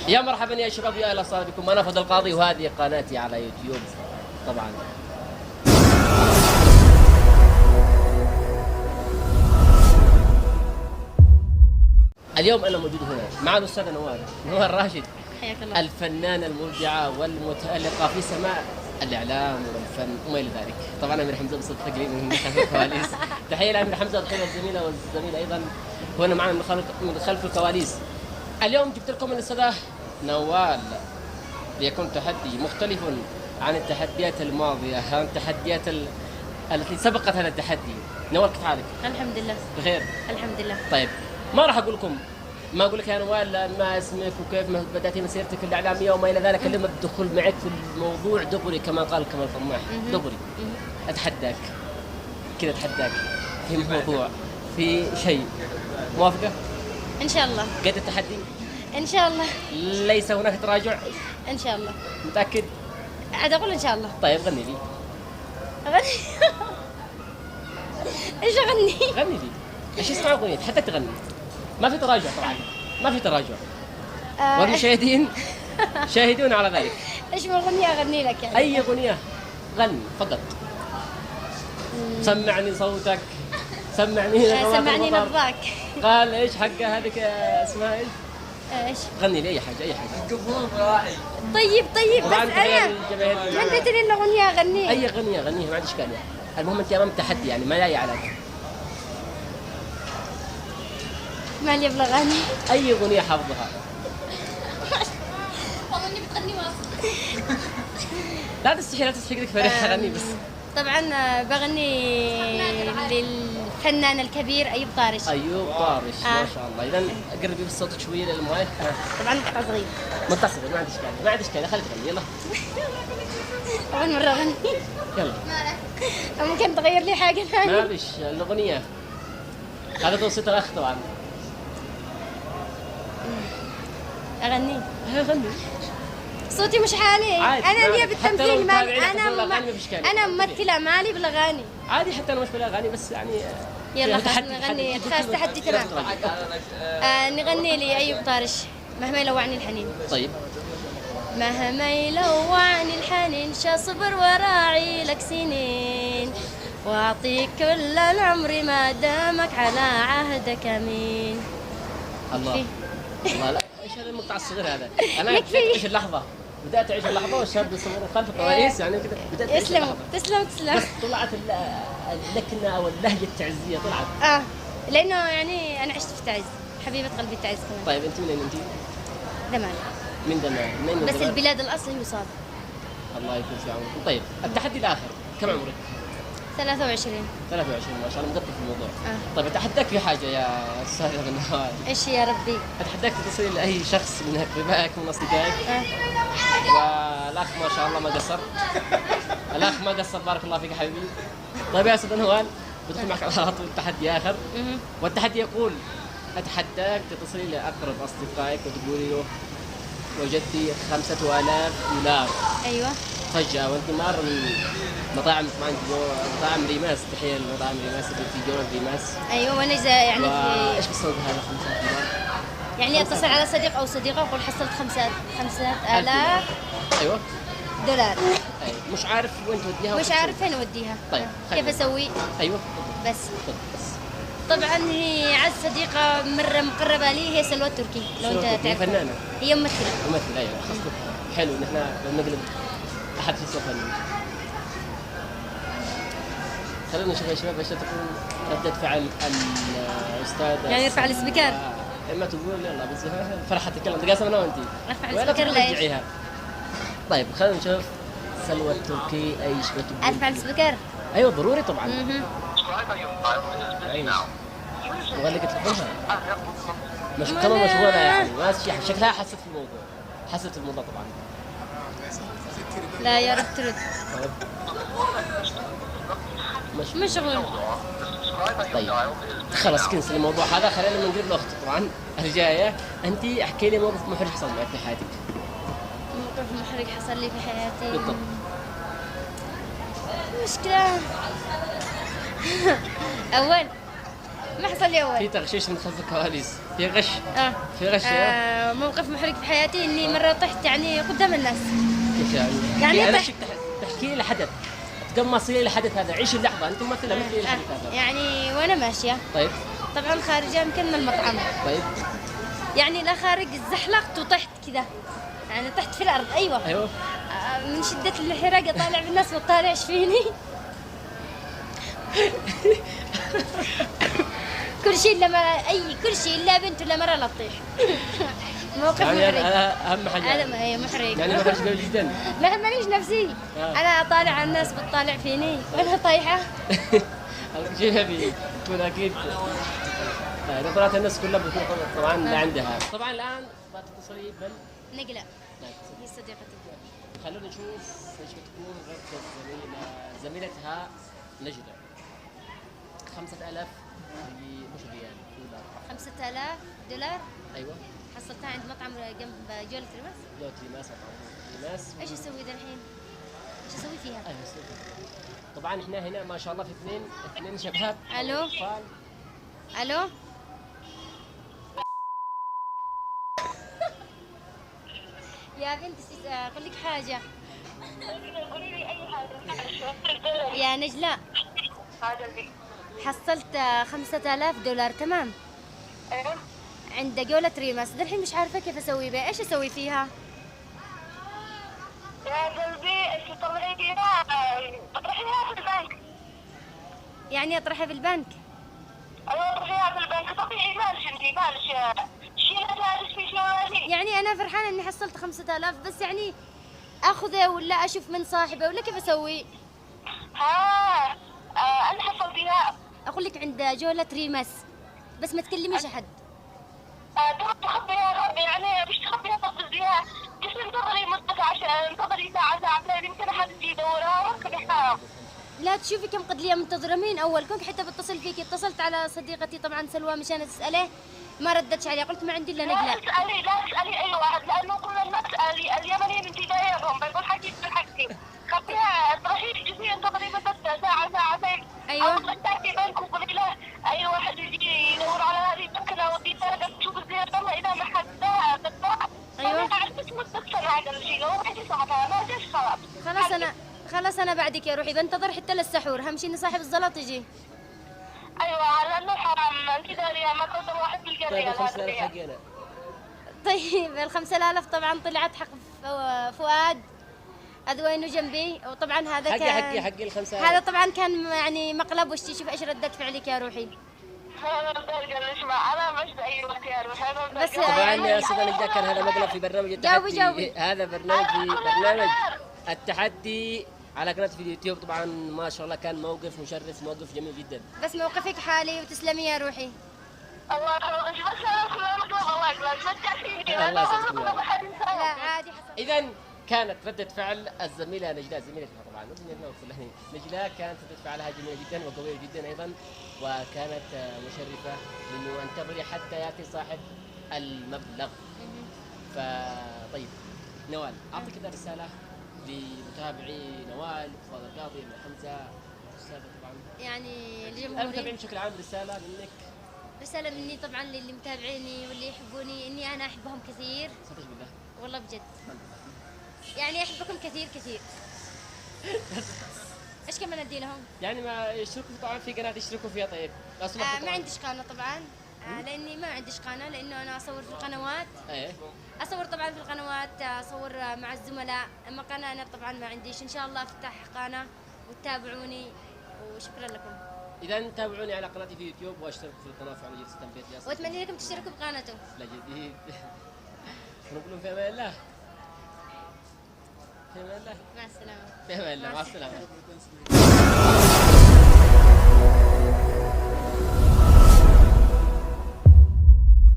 يا مرحبا يا شباب، يا اهلا وسهلا بكم. انا فضل القاضي وهذه قناتي على يوتيوب طبعا. اليوم انا موجود هنا مع الاستاذه نوال راشد، حياك الله. الفنانه المبدعه والمتالقه في سماء الاعلام والفن وما الى ذلك. طبعا امير حمزه بصدق قريب من خلف الكواليس. تحيه لامير حمزه الخير والزميله والزميل ايضا هنا معنا من خلف الكواليس. اليوم جبت لكم الاستاذه نوال ليكون تحدي مختلف عن التحديات الماضيه، عن التحديات التي سبقت هذا التحدي. نوال كيف حالك؟ الحمد لله بخير الحمد لله. طيب ما راح اقول لكم، ما اقول لك يا نوال ما اسمك وكيف ما بداتي مسيرتك الاعلاميه وما الى ذلك، لما بدخل معك في الموضوع دغري كما قال كمال طماح دغري. اتحداك كذا، اتحداك في موضوع، في شيء. موافقه؟ ان شاء الله. قد التحدي؟ ان شاء الله. ليس هناك تراجع؟ ان شاء الله. متاكد؟ عاد اقول ان شاء الله. طيب غني لي. اغني؟ ايش اغني؟ غني لي. ايش اسمع اغنيه حتى تغني، ما في تراجع طبعا، ما في تراجع. والمشاهدين شاهدون على ذلك. ايش اغنيه اغني لك يعني؟ اي اغنيه غني فقط. سمعني صوتك، سمعني نبضاك. قال ايش حقه هذيك اسمها ايش؟ ايش؟ غني لي اي حاجه، اي حاجه. طيب بس انا ما انت تدري الاغنيه اغنيها. اي اغنيه غنيها ما عندي اشكال يعني. المهم انت امام تحدي يعني ما لاقي عليك. مالي بالاغاني. اي اغنيه حافظها. والله اني بتغني واصل. لا تستحي لك فريح غني بس. طبعا بغني للفنان الكبير ايوب طارش. ايوب طارش ما شاء الله. اذا قربي بالصوت شويه للمايك. طبعا مقطع صغير. مقطع صغير ما عندي اشكال خليك تغني يلا. اول مره اغني. يلا. ممكن تغير لي حاجه ثانيه؟ ما فيش الاغنيه هذا توصيت الاخ طبعا. اغني. غني. صوتي مش حالي. انا ليا بالتمثيل مالي. انا ممثله مالي بالاغاني. عادي حتى انا مش بالاغاني بس يعني. يلا خلاص نغني. خلاص تحدي تمام. نغني لي ايوب طارش مهما يلوعني الحنين. طيب. مهما يلوعني الحنين شاصبر وراعي لك سنين واعطيك كل العمر ما دامك على عهدك امين. الله الله. لا ايش هذا المقطع الصغير هذا؟ انا بدأت اعيش اللحظه والشاب يصور خلف الكواليس يعني كذا. بدات اعيش اللحظه. تسلم بس طلعت اللكنه او اللهجه التعزيه طلعت. لانه يعني انا عشت في تعز، حبيبه قلبي تعز كمان. طيب انت منين انت؟ دمام. من دمام. بس البلاد الاصل هي وصال. الله يكون في عمرك. طيب التحدي الاخر كم عمرك؟ 23 ما شاء الله مقطع في الموضوع. طيب اتحداك في حاجه يا استاذه نوال. ايش يا ربي؟ اتحداك تتصل لاي شخص من اقربائك ومن اصدقائك. والاخ ما شاء الله ما قصر. بارك الله فيك حبيبي. طيب يا استاذه نوال بدخل معك على طول تحدي اخر. والتحدي يقول اتحداك تتصلي لاقرب اصدقائك وتقولي له وجدتي 5000 دولار. ايوه. فجأة وانت مار من مطاعم مطاعم ريماس. تحية لمطاعم ريماس اللي في جولة ريماس. ايوه وانا يعني في ايش بتصدق هذا 5000 دولار؟ يعني اتصل على صديق او صديقه واقول حصلت 5000 ايوه دولار. مش عارف وين توديها. مش عارف فين اوديها. طيب كيف اسوي؟ ايوه بس طبعا هي عز صديقه مره مقربه لي هي سلوى التركي لو انت تعرف. هي فنانه. هي ممثله. ايوه خاصة حلو ان احنا نقلب احد في السوق الفني. خلونا نشوف يا شباب ايش تكون ردة فعل الاستاذ. يعني يرفع السبيكر. اما تقول يلا بس فرح تتكلم تقاسم انا وانت. ارفع السبيكر ليش؟ طيب خلينا نشوف سلوى التركي ايش بتقول. ارفع السبيكر. ايوه ضروري طبعا. مغلقة تلفونها كمان مشغولة يعني ما شكلها حست في الموضوع طبعا. لا يا رب ترد. مشغول. طيب خلاص كنسل الموضوع هذا. خلينا نقول لاختي طبعا الجايه. انت احكي لي موقف محرج حصل معك في حياتك. موقف محرج حصل لي في حياتي بالضبط. مشكلة. أول ما حصل لي في اول. تغشيش من خلف الكواليس، في غش. اه في غش. موقف محرج في حياتي اني مره طحت يعني قدام الناس. كيف يعني؟ يعني انا طح- تحكي لي حدث، تقمصي لي الحدث هذا، عيش اللحظه، انت ممثله مثلي لي الحدث هذا. يعني وانا ماشيه طيب. طبعا خارجه يمكن من المطعم، طيب. يعني لا خارج زحلقت وطحت كذا، يعني طحت في الارض. ايوه ايوه. من شده الانحراق اطالع بالناس وطالع ايش فيني. كل شيء الا كل شيء الا بنت ولا مره لا تطيح. موقف يعني محرج. هذا اهم حاجه. هذا هي محرج. يعني محرج قوي جدا. ما همنيش نفسي. انا اطالع على الناس بتطالع فيني وانا طايحه. الشيء هذه تكون اكيد نظرات الناس كلها بتكون طبعا لا عندها. طبعا الان بتتصلي نقله هي صديقتي. خلونا نشوف ايش بتكون رد زميلتها نجدة. 5000 مش ريال دولار. 5000 دولار ايوه. حصلتها عند مطعم جنب جولة ريماس. جولة ريماس، مطعم ريماس. ايش اسوي ذا الحين؟ ايش اسوي فيها؟ ايوه طبعا احنا هنا ما شاء الله في اثنين شباب. الو. أطفال. الو. يا بنت اقول لك حاجة. يا نجلاء حصلت 5000 دولار تمام عند جولة ريماس، الحين مش عارفة كيف اسوي بها، ايش اسوي فيها؟ يا قلبي انت طلعيها اطرحيها في البنك. يعني اطرحها في البنك؟ ايوه اطرحيها في البنك، طبيعي مالش انت مالش شيلتها في شوالي. يعني انا فرحانة اني حصلت 5000 بس يعني اخذه ولا اشوف من صاحبه ولا كيف اسوي؟ ها انا حصلتيها. اقول لك عند جولة ريماس بس ما تكلميش احد. تخبيها يعني مش تخبيها تصدقيها، بس انتظري مدة عشان انتظري ساعتين يمكن احد يجي يدورها وكذا. لا تشوفي كم قد لي منتظرة مين أول كنت حتى بتصل فيك، اتصلت على صديقتي طبعا سلوى مشان أسأله ما ردتش علي، قلت ما عندي إلا لا نقلة. تسألي أي واحد لأنه كل الناس تسألي اليمنيين انت دايرهم بيقول حكي بالحكي. خبيها اطرحي جزئيا انتظري مدة ساعتين. أيوة. أو تحتاجي بينك وقولي له أي واحد يجي يدور على هذه السكنة وديتها تشوف الزيادة والله إذا ما حد تتبع. أيوة. أنا عرفت مدة سنة هذا الشيء لو وحدي صعبها ما جاش خلاص. خلاص أنا بعدك يا روحي بنتظر حتى للسحور، أهم شيء إن صاحب الزلط يجي. أيوة لأنه حرام أنت دارية ما تقدر واحد طيب بالقرية. 5000 حقي انا. طيب ال 5000 طبعا طلعت حق فؤاد أذوينه جنبي، وطبعا هذا كان حقي ال 5000. هذا طبعا كان يعني مقلب وش شوف إيش ردة فعلك يا روحي. أنا مش أي وقت يا روحي أنا بس طبعا يا استاذ نجدة كان هذا مقلب في برنامج التحدي. جاوبي. هذا برنامج التحدي على قناة في اليوتيوب. طبعا ما شاء الله كان موقف مشرف، موقف جميل جدا. بس موقفك حالي وتسلمي يا روحي. الله يحفظك بس أنا كل مقلب الله يقلب ما تحكيني. الله يسعدك. لا عادي حصل. إذا كانت ردة فعل الزميلة نجلاء، زميلتها طبعا نجلاء كانت ردة فعلها جميلة جدا وقوية جدا أيضا، وكانت مشرفة لأنه انتظري حتى يأتي صاحب المبلغ. فطيب نوال أعطي كذا رسالة لمتابعي نوال فؤاد القاضي ابن حمزة رسالة طبعا يعني المتابعين لجمهوري بشكل عام، رسالة منك. رسالة مني طبعا للي متابعيني واللي يحبوني اني انا احبهم كثير صدق بالله. والله بجد يعني احبكم كثير كثير. ايش كمان ادي لهم؟ يعني ما يشتركوا طبعا في قناة يشتركوا فيها. طيب ما عنديش قناة طبعا لاني ما عنديش قناة لانه انا اصور في القنوات. ايه اصور طبعا في القنوات اصور مع الزملاء، اما قناة انا طبعا ما عنديش. ان شاء الله افتح قناة وتتابعوني وشكرا لكم. اذا تابعوني على قناتي في يوتيوب واشتركوا في القناه وفعلوا جرس التنبيهات ليصل. واتمنى لكم تشتركوا بقناته. لا جديد. ونقول في امان الله. في امان الله. مع السلامة. في امان الله. مع السلامه.